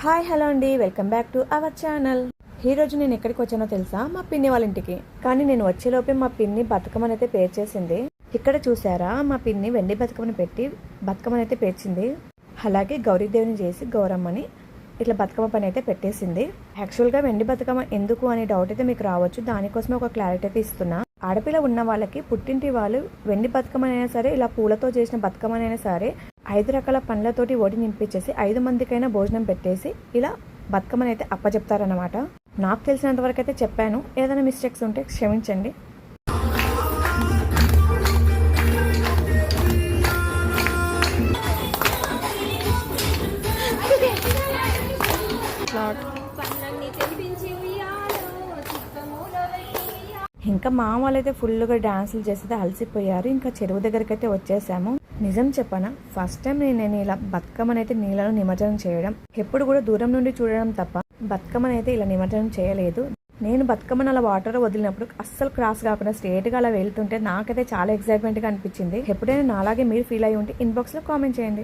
Hi hello అండి, welcome back to our channel. ఈ రోజు నేను ఎక్కడికి వచ్చానో తెలుసా? మా పిన్ని వాళ్ళ ఇంటికి. కానీ నేను వచ్చేలోపే మా పిన్ని బతుకమ్మనైతే పేర్చేసింది. ఇక్కడ చూసారా, మా పిన్ని వెండి బతుకమ్మని పెట్టి బతుకమ్మనైతే పేర్చింది. అలాగే గౌరీదేవిని చేసి గౌరమ్మని ఇట్లా బతుకమ్మ పని అయితే పెట్టేసింది. యాక్చువల్గా వెండి బతుకమ్మ ఎందుకు అనే డౌట్ అయితే మీకు రావచ్చు. దానికోసమే ఒక క్లారిటీ అయితే ఇస్తున్నా. ఆడపిల్ల ఉన్న వాళ్ళకి పుట్టింటి వాళ్ళు వెండి బతుకమ్మనైనా సరే, ఇలా పూలతో చేసిన బతుకమ్మనైనా సరే 5 రకాల పండ్లతోటి ఒడి నింపించేసి 5 మందికైనా భోజనం పెట్టేసి ఇలా బతుకమ్మని అయితే అప్పచెప్తారనమాట. నాకు తెలిసినంత వరకు అయితే చెప్పాను. ఏదైనా మిస్టేక్స్ ఉంటే క్షమించండి. ఇంకా మా వాళ్ళైతే ఫుల్గా డాన్సులు చేసి అలసిపోయారు. ఇంకా చెరువు దగ్గరికి అయితే వచ్చేసాము. నిజం చెప్పనా, ఫస్ట్ టైం నేను ఇలా బతుకమ్మనైతే నీళ్ళలో నిమజ్జనం చేయడం. ఎప్పుడు కూడా దూరం నుండి చూడడం తప్ప బతుకమ్మనైతే ఇలా నిమజ్జనం చేయలేదు. నేను బతుకమ్మను అలా వాటర్ వదిలినప్పుడు అస్సలు క్రాస్ కాకుండా స్ట్రేట్గా అలా వెళ్తుంటే నాకైతే చాలా ఎక్సైట్మెంట్గా అనిపించింది. ఎప్పుడైనా నాలాగే మీరు ఫీల్ అయ్యి ఉంటే ఇన్బాక్స్లో కామెంట్ చేయండి.